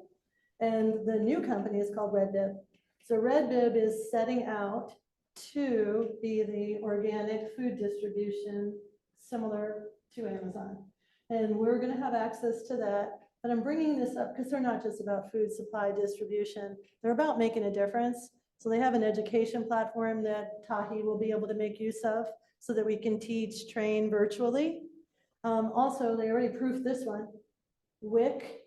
and the new company is called Red Bib. So Red Bib is setting out to be the organic food distribution similar to Amazon. And we're going to have access to that. But I'm bringing this up because they're not just about food supply distribution. They're about making a difference. So they have an education platform that Tahi will be able to make use of so that we can teach, train virtually. Also, they already proofed this one, WIC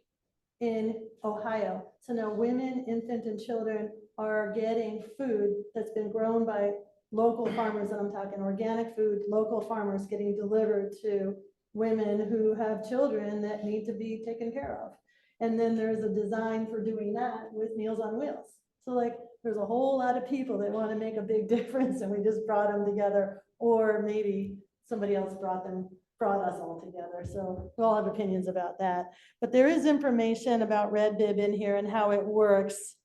in Ohio. So now women, infant, and children are getting food that's been grown by local farmers, and I'm talking organic food, local farmers getting delivered to women who have children that need to be taken care of. And then there's a design for doing that with Meals on Wheels. So like, there's a whole lot of people that want to make a big difference, and we just brought them together, or maybe somebody else brought us all together. So we all have opinions about that. But there is information about Red Bib in here and how it works.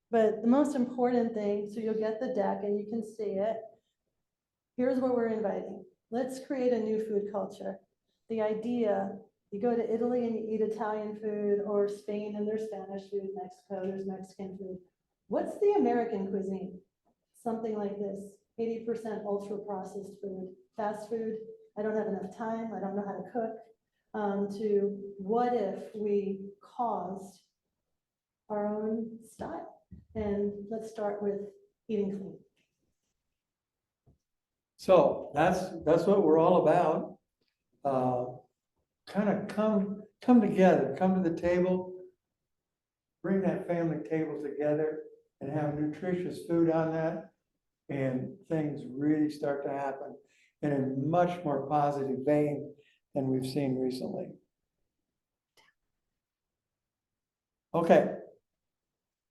But the most important thing, so you'll get the deck and you can see it. Here's what we're inviting. Let's create a new food culture. The idea, you go to Italy and you eat Italian food, or Spain and there's Spanish food, Mexico, there's Mexican food. What's the American cuisine? Something like this, 80% ultra processed food, fast food. I don't have enough time, I don't know how to cook, to what if we caused our own style? And let's start with eating clean. So that's what we're all about. Kind of come together, come to the table, bring that family table together and have nutritious food on that. And things really start to happen in a much more positive vein than we've seen recently. Okay.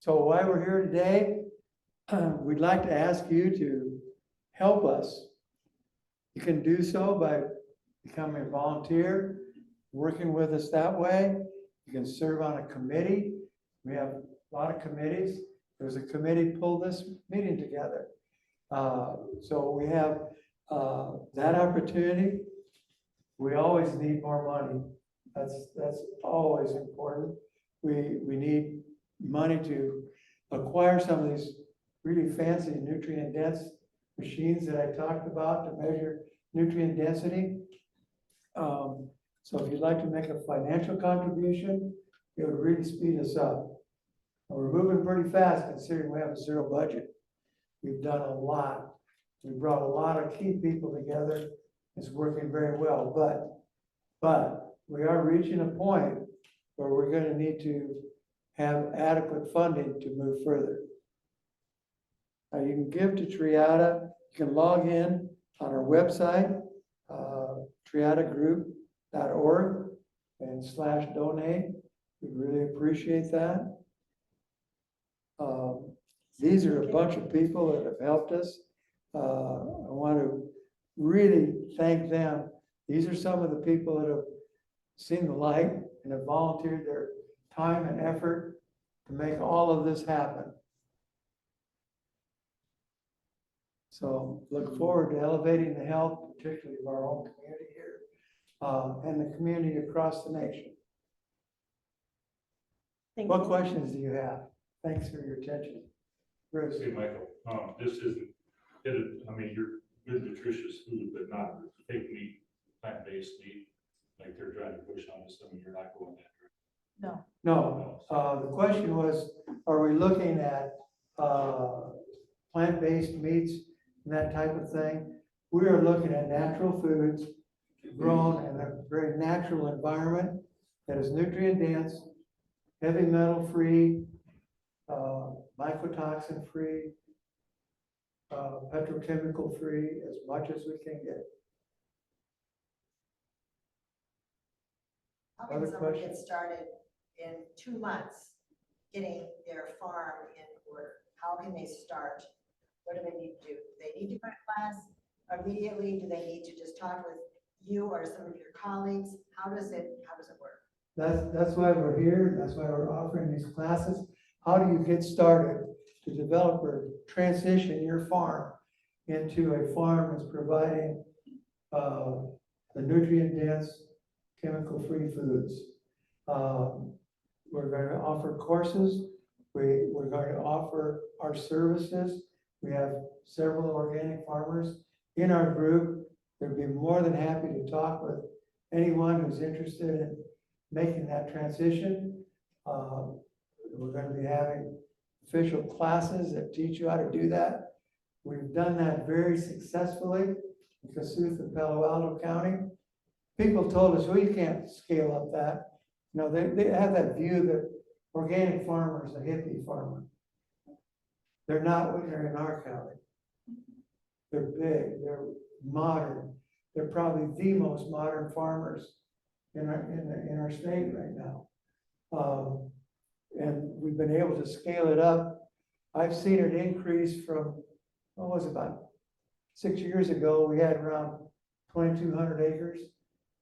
So while we're here today, we'd like to ask you to help us. You can do so by becoming a volunteer, working with us that way. You can serve on a committee. We have a lot of committees. There's a committee pulled this meeting together. So we have that opportunity. We always need more money. That's always important. We need money to acquire some of these really fancy nutrient dense machines that I talked about to measure nutrient density. So if you'd like to make a financial contribution, it would really speed us up. And we're moving pretty fast considering we have a zero budget. We've done a lot. We brought a lot of key people together. It's working very well, but we are reaching a point where we're going to need to have adequate funding to move further. Now you can give to Triada. You can log in on our website, triadagroup.org and /donate. We really appreciate that. These are a bunch of people that have helped us. I want to really thank them. These are some of the people that have seen the light and have volunteered their time and effort to make all of this happen. So look forward to elevating the health, particularly of our own community here, and the community across the nation. What questions do you have? Thanks for your attention. Bruce. Hey, Michael, this isn't, I mean, you're good nutritious food, but not fake meat, plant-based meat, like they're trying to push on us. I mean, you're not going that direction. No. No, the question was, are we looking at plant-based meats and that type of thing? We are looking at natural foods grown in a very natural environment that is nutrient dense heavy metal free, mycotoxin free, petrochemical free, as much as we can get. How can Other someone get questions? started in 2 months, getting their farm in order? How can they start? What do they need to do? Do they need to go to class immediately? Do they need to just talk with you or some of your colleagues? How does it work? That's why we're here. That's why we're offering these classes. How do you get started to develop or transition your farm into a farm that's providing the nutrient dense, chemical free foods? We're going to offer courses. We're going to offer our services. We have several organic farmers in our group. They'd be more than happy to talk with anyone who's interested in making that transition. We're going to be having official classes that teach you how to do that. We've done that very successfully in Kossuth and Palo Alto County. People told us, well, you can't scale up that. You know, they have that view that organic farmer is a hippie farmer. They're not when they're in our county. They're big, they're modern. They're probably the most modern farmers in our state right now. And we've been able to scale it up. I've seen it increase from, what was it, about 6 years ago, we had around 2,200 acres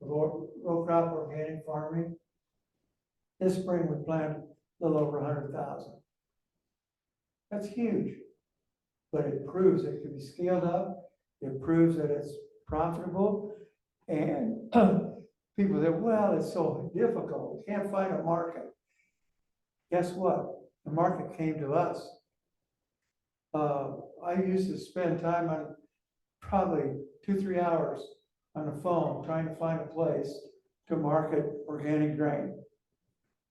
of row crop organic farming. This spring we planted a little over 100,000. That's huge, but it proves it can be scaled up. It proves that it's profitable, and people say, well, it's so difficult. We can't find a market. Guess what? The market came to us. I used to spend time on probably 2-3 hours on the phone trying to find a place to market organic grain.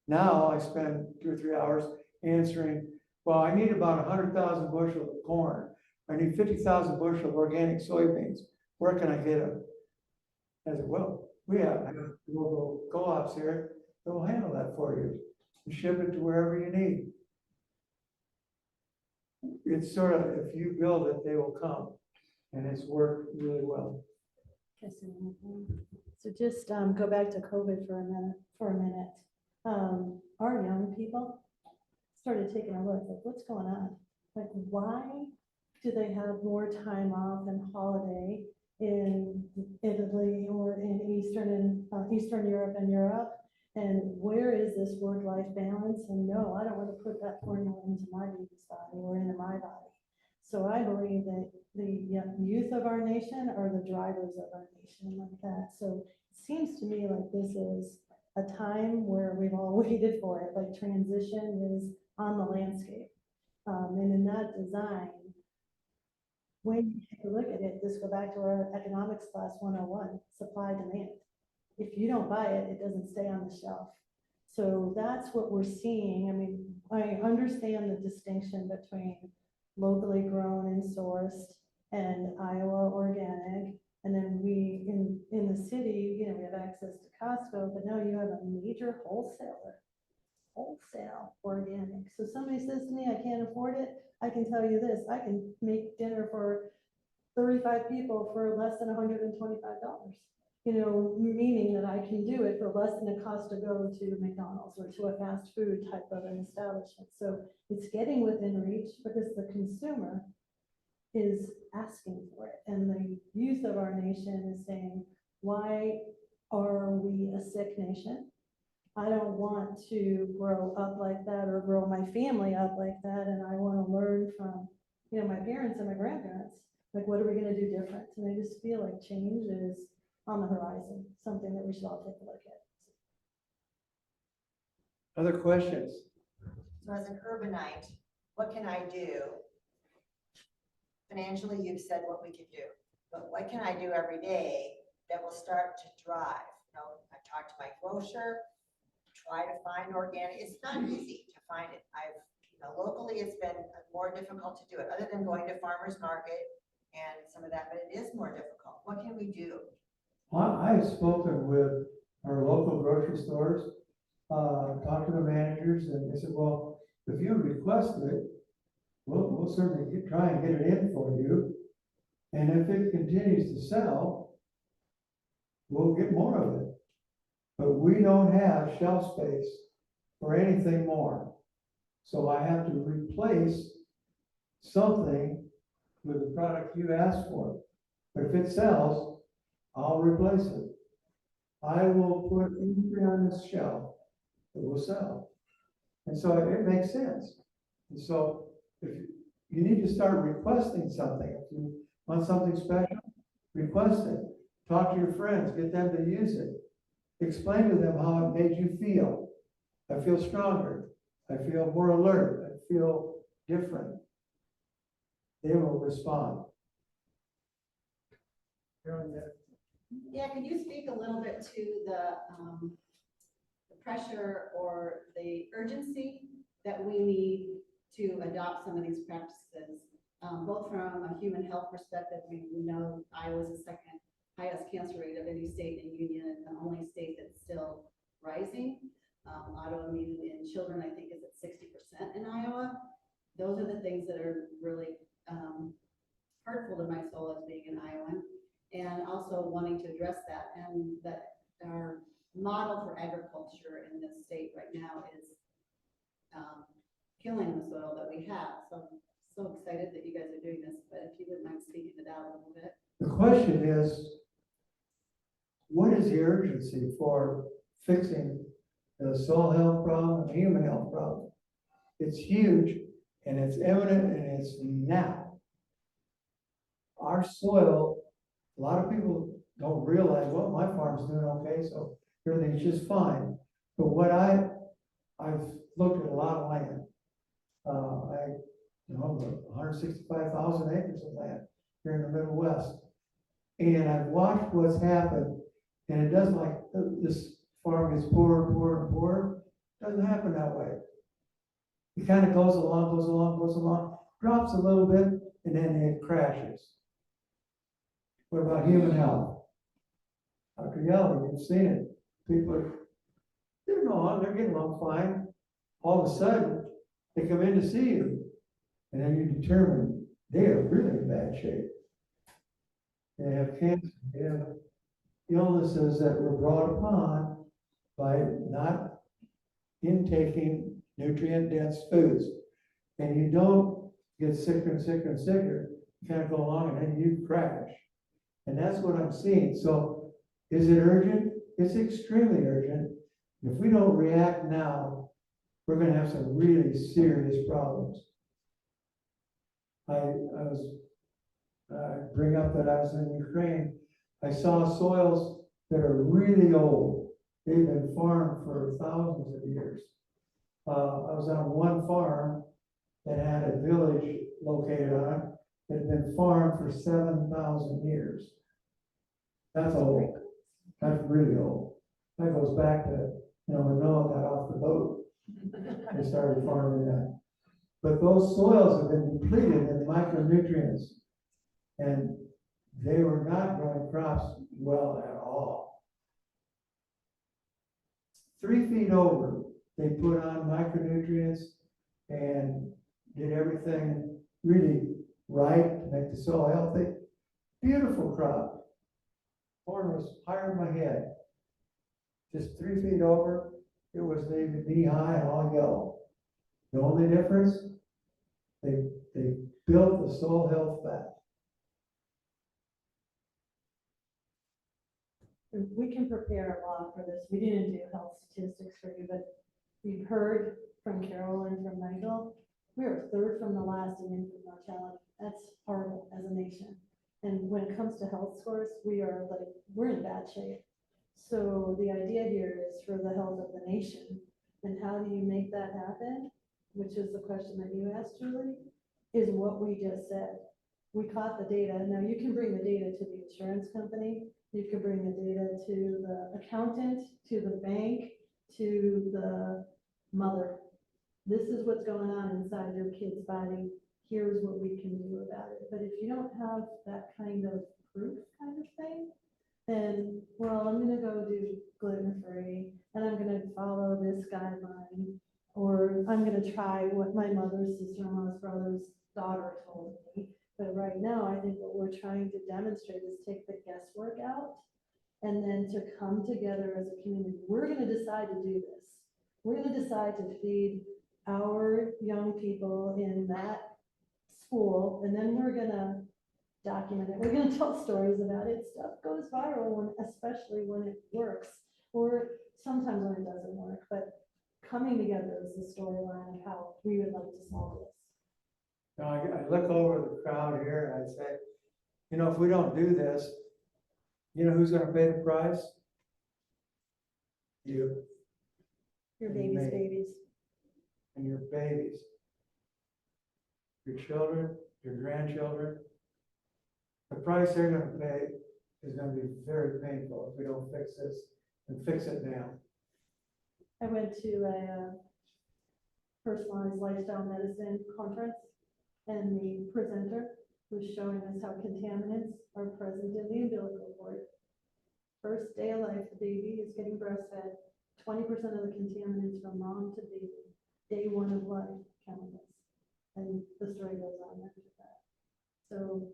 Now I spend 2 or 3 hours answering, well, I need about 100,000 bushels of corn. I need 50,000 bushels of organic soybeans. Where can I get them? I said, well, we have local co-ops here that will handle that for you and ship it to wherever you need. It's sort of, if you build it, they will come, and it's worked really well. So just go back to COVID for a minute. Our young people started taking a look, like, what's going on? Like, why do they have more time off and holiday in Italy or in Eastern Europe and Europe? And where is this work-life balance? And no, I don't want to put that formula into my baby's body or into my body. So I believe that the youth of our nation are the drivers of our nation like that. So it seems to me like this is a time where we've all waited for it, like transition is on the landscape. And in that design, when you take a look at it, just go back to our economics class 101, supply demand. If you don't buy it, it doesn't stay on the shelf. So that's what we're seeing. I mean, I understand the distinction between locally grown and sourced and Iowa organic. And then we, in the city, you know, we have access to Costco, but now you have a major wholesale organic. So somebody says to me, I can't afford it. I can tell you this, I can make dinner for 35 people for less than $125. You know, meaning that I can do it for less than it costs to go to McDonald's or to a fast food type of an establishment. So it's getting within reach because the consumer is asking for it. And the youth of our nation is saying, why are we a sick nation? I don't want to grow up like that or grow my family up like that. And I want to learn from, you know, my parents and my grandparents. Like, what are we going to do different? And I just feel like change is on the horizon, something that we should all take a look at. Other questions? So as an urbanite, what can I do? Financially, you've said what we could do, but what can I do every day that will start to drive? You know, I talked to my grocer, try to find organic. It's not easy to find it. Locally, it's been more difficult to do it, other than going to farmers market and some of that, but it is more difficult. What can we do? Well, I've spoken with our local grocery stores, talked to the managers, and they said, well, if you request it, we'll certainly try and get it in for you. And if it continues to sell, we'll get more of it. But we don't have shelf space for anything more. So I have to replace something with the product you asked for. But if it sells, I'll replace it. I will put anything on this shelf that will sell. And so it makes sense. And so if you need to start requesting something, if you want something special, request it. Talk to your friends, get them to use it. Explain to them how it made you feel. I feel stronger. I feel more alert. I feel different. They will respond. Yeah, can you speak a little bit to the pressure or the urgency that we need to adopt some of these practices, both from a human health perspective? We know Iowa's the second highest cancer rate of any state in the union, and the only state that's still rising. Autoimmune in children, I think, is at 60% in Iowa. Those are the things that are really hurtful to my soul as being an Iowan, and also wanting to address that, and that our model for agriculture in this state right now is killing the soil that we have. So I'm so excited that you guys are doing this, but if you wouldn't mind speaking to that a little bit. The question is, what is the urgency for fixing the soil health problem and the human health problem? It's huge, and it's imminent, and it's now. Our soil, a lot of people don't realize, well, my farm's doing okay, so everything's just fine. But what I've looked at a lot of land. I 165,000 acres of land here in the Middle West. And I've watched what's happened, and it doesn't, like this farm gets poorer and poorer and poorer. It doesn't happen that way. It kind of goes along, drops a little bit, and then it crashes. What about human health? Dr. Yelly, you've seen it. People are, they're getting along fine. All of a sudden, they come in to see you, and then you determine they are really in bad shape. They have cancer, they have illnesses that were brought upon by not intaking nutrient-dense foods. And you don't get sicker and sicker and sicker, you kind of go along and then you crash. And that's what I'm seeing. So is it urgent? It's extremely urgent. If we don't react now, we're going to have some really serious problems. I bring up that I was in Ukraine. I saw soils that are really old. They've been farmed for thousands of years. I was on one farm that had a village located on it that had been farmed for 7,000 years. That's old. That's really old. That goes back to, when Noah got off the boat and started farming that. But those soils have been depleted in micronutrients, and they were not growing crops well at all. 3 feet over, they put on micronutrients and did everything really right to make the soil healthy. Beautiful crop. Corn was higher than my head. Just 3 feet over, it was maybe knee high and all yellow. The only difference, they built the soil health back. We can prepare a lot for this. We didn't do health statistics for you, but we've heard from Carol and from Michael, we are third from the last in infant mortality. That's horrible as a nation. And when it comes to health scores, we're in bad shape. So the idea here is for the health of the nation. And how do you make that happen? Which is the question that you asked, Julie, is what we just said. We caught the data. Now you can bring the data to the insurance company. You can bring the data to the accountant, to the bank, to the mother. This is what's going on inside your kid's body. Here's what we can do about it. But if you don't have that kind of proof kind of thing, then, well, I'm going to go do gluten-free and I'm going to follow this a skyline, or I'm gonna try what my mother's sister-in-law's brother's daughter told me. But right now, I think what we're trying to demonstrate is take the guesswork out and then to come together as a community. We're gonna decide to do this. We're gonna decide to feed our young people in that school, and then we're gonna document it. We're gonna tell stories about it. Stuff goes viral, especially when it works, or sometimes when it doesn't work, but coming together is the storyline of how we would like to solve this. Now, I look over the crowd here and I say, you know, if we don't do this, you know who's gonna pay the price? You Your And babies, me. babies. and your babies. Your children, your grandchildren. The price they're gonna pay is gonna be very painful if we don't fix this, and fix it now. I went to a personalized lifestyle medicine conference, and the presenter was showing us how contaminants are present in the umbilical cord. First day of life, the baby is getting breastfed, 20% of the contaminants from mom to baby, day one of life, chemicals. And the story goes on after that. So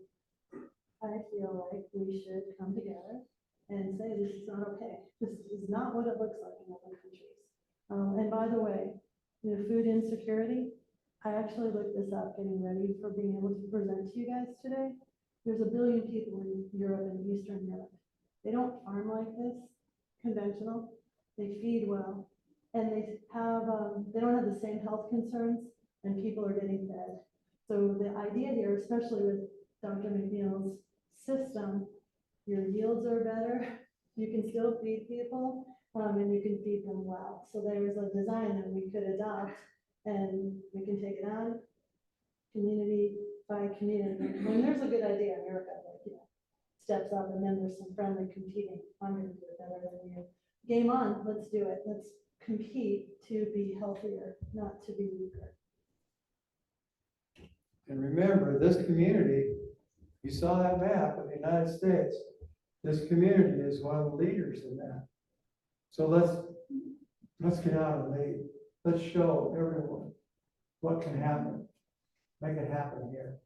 I feel like we should come together and say, this is not okay. This is not what it looks like in other countries. And by the way, food insecurity, I actually looked this up getting ready for being able to present to you guys today. There's 1 billion people in Europe and Eastern Europe. They don't farm like this, conventional. They feed well, and they don't have the same health concerns, and people are getting fed. So the idea here, especially with Dr. McNeil's system, your yields are better. You can still feed people, and you can feed them well. So there's a design that we could adopt, and we can take it on community by community. When there's a good idea, America, steps up, and then there's some friendly competing. I'm gonna do it better than you. Game on, let's do it. Let's compete to be healthier, not to be weaker. And remember, this community, you saw that map of the United States. This community is one of the leaders in that. So let's get out of the lead. Let's show everyone what can happen. Make it happen here.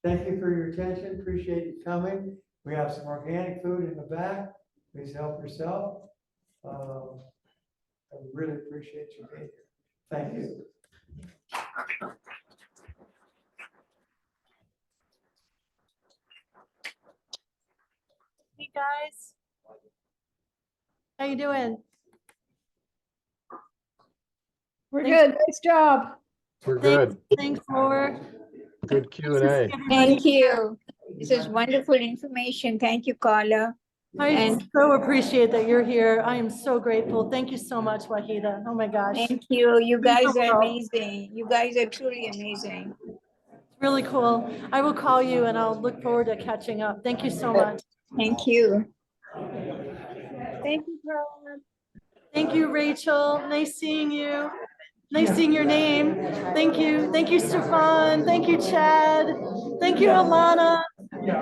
Thank you for your attention. Appreciate you coming. We have some organic food in the back. Please help yourself. I really appreciate you being here. Thank you. Hey, guys. How you doing? We're Thanks. good. Nice job. We're good. Thanks for. Good Q&A. Thank you. This is wonderful information. Thank you, Carla. I And- so appreciate that you're here. I am so grateful. Thank you so much, Wahida. Oh my gosh. Thank you. You guys are Beautiful. amazing. You guys are truly amazing. Really cool. I will call you and I'll look forward to catching up. Thank you so much. Thank you. Thank you, Carla. Thank you, Rachel. Nice seeing you. Nice seeing your name. Thank you. Thank you, Stefan. Thank you, Chad. Thank you, Alana.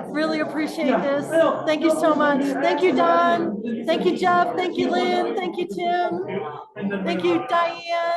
Really appreciate this. Thank you so much. Thank you, Don. Thank you, Jeff. Thank you, Lynn. Thank you, Tim. Thank you, Diane.